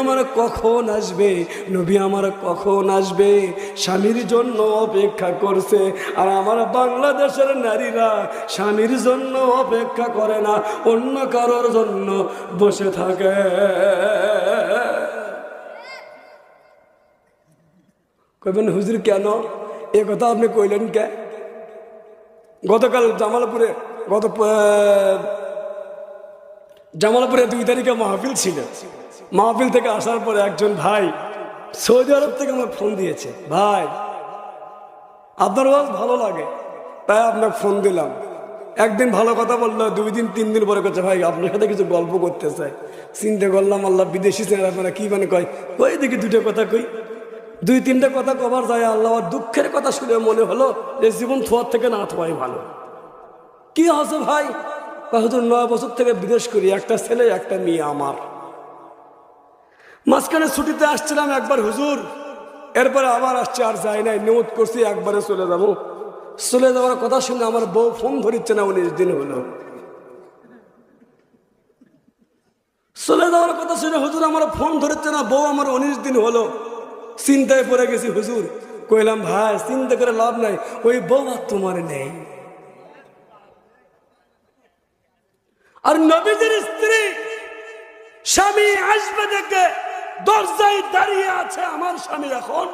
আমার কখন আসবে, নবী আমার কখন আসবে, স্বামীর জন্য অপেক্ষা করছে। আর আমার বাংলাদেশের নারীরা স্বামীর জন্য অপেক্ষা করে না, অন্য কারোর জন্য বসে থাকে। কইবেন হুজুর কেন এ কথা আপনি কইলেন কে? গতকাল জামালপুরে জামালপুরে 2 তারিখে মাহফিল ছিল। মাহফিল থেকে আসার পরে একজন ভাই সৌদি আরব থেকে আমার ফোন দিয়েছে, ভাই আপনার ওয়াজ ভালো লাগে তাই আপনাকে ফোন দিলাম। একদিন ভালো কথা বললো, 2 দিন 3 দিন পরে করছে ভাই আপনার সাথে কিছু গল্প করতে চাই। চিন্তা করলাম আল্লাহ বিদেশি ছেলে আপনারা কি মানে কয়, ওই দেখি 2টা কথা কই। 2-3টা কথা কবার যায় আল্লাহ দুঃখের কথা শুনে মনে হলো যে জীবন থোয়ার থেকে না থোয়াই ভালো। কি আছে ভাই? হুজুর 9 বছর থেকে বিদেশ করি, একটা ছেলে একটা মেয়ে আমার। মাঝখানে ছুটিতে আসছিলাম একবার হুজুর, এরপরে আবার আসছে, আর যাই নাই, নিয়ত করছি একবারে চলে যাবো। চলে যাওয়ার কথা শুনে আমার বউ ফোন ধরিচ্ছে না, 19 দিন হলো। চলে যাওয়ার কথা শুনে হুজুর আমার ফোন ধরছে না, বউ আমার 19 দিন হলো। চিন্তায় পড়ে গেছি হুজুর। কইলাম ভাই চিন্তা করে লাভ নাই, ওই বউ আর তোমার নেই। আর নবীজির স্ত্রী স্বামী আসবে দেখে দরজায় দাঁড়িয়ে আছে আমার স্বামী। এখন